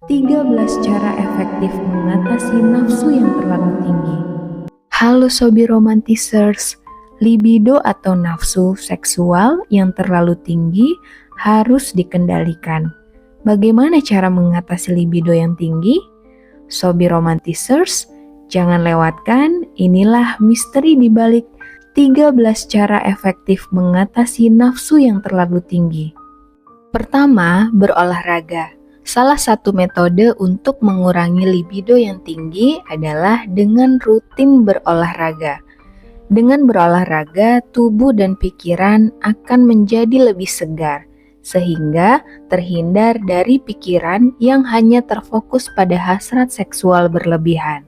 13 cara efektif mengatasi nafsu yang terlalu tinggi. Halo Sobi Romantisers, libido atau nafsu seksual yang terlalu tinggi harus dikendalikan. Bagaimana cara mengatasi libido yang tinggi? Sobi Romantisers, jangan lewatkan, inilah misteri di balik 13 cara efektif mengatasi nafsu yang terlalu tinggi. Pertama, berolahraga. Salah satu metode untuk mengurangi libido yang tinggi adalah dengan rutin berolahraga. Dengan berolahraga, tubuh dan pikiran akan menjadi lebih segar, sehingga terhindar dari pikiran yang hanya terfokus pada hasrat seksual berlebihan.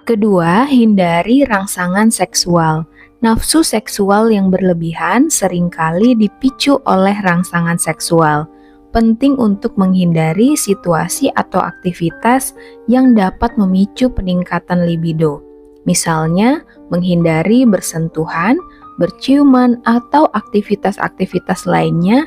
Kedua, hindari rangsangan seksual. Nafsu seksual yang berlebihan seringkali dipicu oleh rangsangan seksual. Penting untuk menghindari situasi atau aktivitas yang dapat memicu peningkatan libido. Misalnya, menghindari bersentuhan, berciuman, atau aktivitas-aktivitas lainnya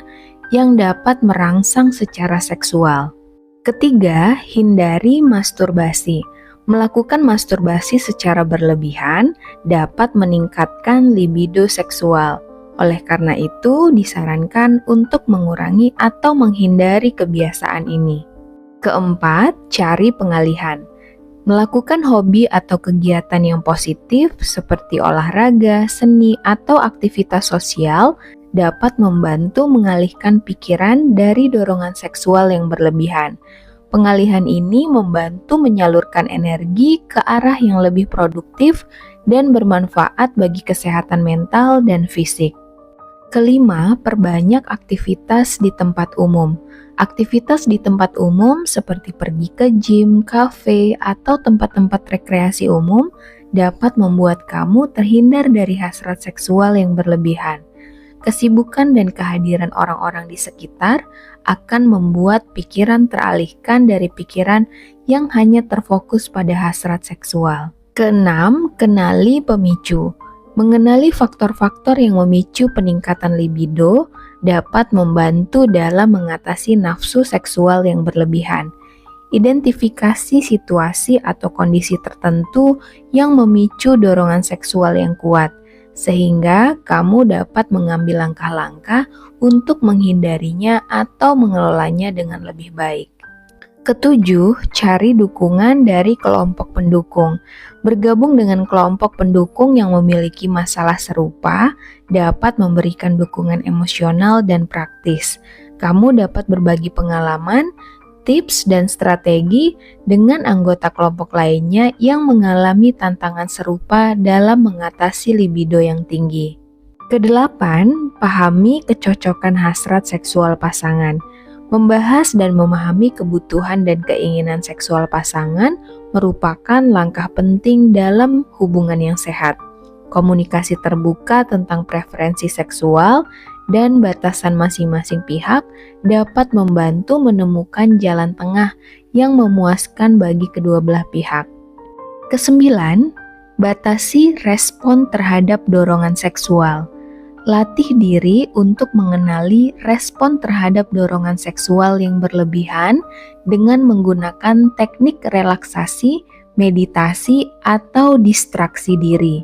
yang dapat merangsang secara seksual. Ketiga, hindari masturbasi. Melakukan masturbasi secara berlebihan dapat meningkatkan libido seksual. Oleh karena itu, disarankan untuk mengurangi atau menghindari kebiasaan ini. Keempat, cari pengalihan. Melakukan hobi atau kegiatan yang positif seperti olahraga, seni, atau aktivitas sosial dapat membantu mengalihkan pikiran dari dorongan seksual yang berlebihan. Pengalihan ini membantu menyalurkan energi ke arah yang lebih produktif dan bermanfaat bagi kesehatan mental dan fisik. Kelima, perbanyak aktivitas di tempat umum. Aktivitas di tempat umum seperti pergi ke gym, kafe, atau tempat-tempat rekreasi umum dapat membuat kamu terhindar dari hasrat seksual yang berlebihan. Kesibukan dan kehadiran orang-orang di sekitar akan membuat pikiran teralihkan dari pikiran yang hanya terfokus pada hasrat seksual. Keenam, kenali pemicu. Mengenali faktor-faktor yang memicu peningkatan libido dapat membantu dalam mengatasi nafsu seksual yang berlebihan. Identifikasi situasi atau kondisi tertentu yang memicu dorongan seksual yang kuat, sehingga kamu dapat mengambil langkah-langkah untuk menghindarinya atau mengelolanya dengan lebih baik. Ketujuh, cari dukungan dari kelompok pendukung. Bergabung dengan kelompok pendukung yang memiliki masalah serupa dapat memberikan dukungan emosional dan praktis. Kamu dapat berbagi pengalaman, tips, dan strategi dengan anggota kelompok lainnya yang mengalami tantangan serupa dalam mengatasi libido yang tinggi. Kedelapan, pahami kecocokan hasrat seksual pasangan. Membahas dan memahami kebutuhan dan keinginan seksual pasangan merupakan langkah penting dalam hubungan yang sehat. Komunikasi terbuka tentang preferensi seksual dan batasan masing-masing pihak dapat membantu menemukan jalan tengah yang memuaskan bagi kedua belah pihak. Kesembilan, batasi respon terhadap dorongan seksual. Latih diri untuk mengenali respon terhadap dorongan seksual yang berlebihan dengan menggunakan teknik relaksasi, meditasi, atau distraksi diri.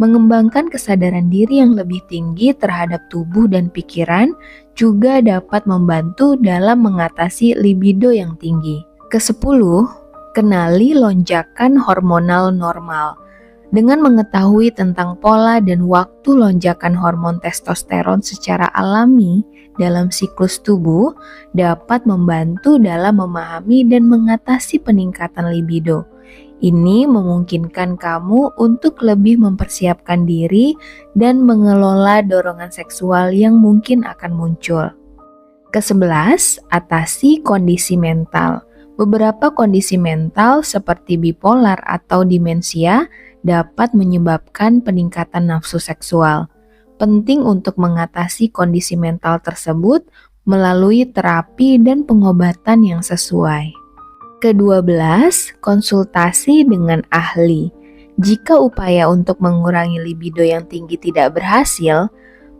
Mengembangkan kesadaran diri yang lebih tinggi terhadap tubuh dan pikiran juga dapat membantu dalam mengatasi libido yang tinggi. Kesepuluh, kenali lonjakan hormonal normal. Dengan mengetahui tentang pola dan waktu lonjakan hormon testosteron secara alami dalam siklus tubuh dapat membantu dalam memahami dan mengatasi peningkatan libido. Ini memungkinkan kamu untuk lebih mempersiapkan diri dan mengelola dorongan seksual yang mungkin akan muncul. Kesebelas, atasi kondisi mental. Beberapa kondisi mental seperti bipolar atau demensia dapat menyebabkan peningkatan nafsu seksual. Penting untuk mengatasi kondisi mental tersebut melalui terapi dan pengobatan yang sesuai. Kedua belas, konsultasi dengan ahli. Jika upaya untuk mengurangi libido yang tinggi tidak berhasil,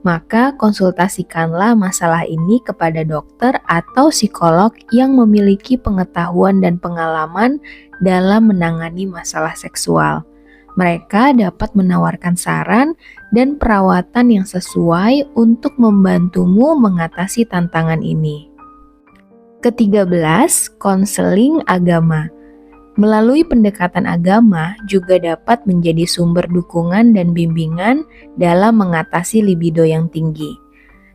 maka konsultasikanlah masalah ini kepada dokter atau psikolog yang memiliki pengetahuan dan pengalaman dalam menangani masalah seksual. Mereka dapat menawarkan saran dan perawatan yang sesuai untuk membantumu mengatasi tantangan ini. Ke-13, konseling agama. Melalui pendekatan agama juga dapat menjadi sumber dukungan dan bimbingan dalam mengatasi libido yang tinggi.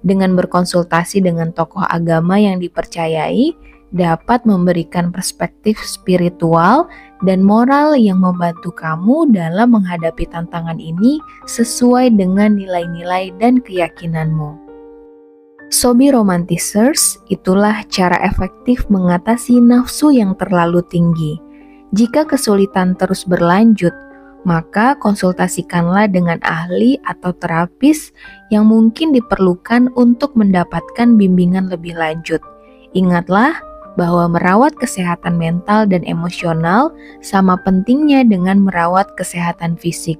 Dengan berkonsultasi dengan tokoh agama yang dipercayai, dapat memberikan perspektif spiritual dan moral yang membantu kamu dalam menghadapi tantangan ini sesuai dengan nilai-nilai dan keyakinanmu. Sobi Romantisers, itulah cara efektif mengatasi nafsu yang terlalu tinggi. Jika kesulitan terus berlanjut, maka konsultasikanlah dengan ahli atau terapis yang mungkin diperlukan untuk mendapatkan bimbingan lebih lanjut. Ingatlah bahwa merawat kesehatan mental dan emosional sama pentingnya dengan merawat kesehatan fisik.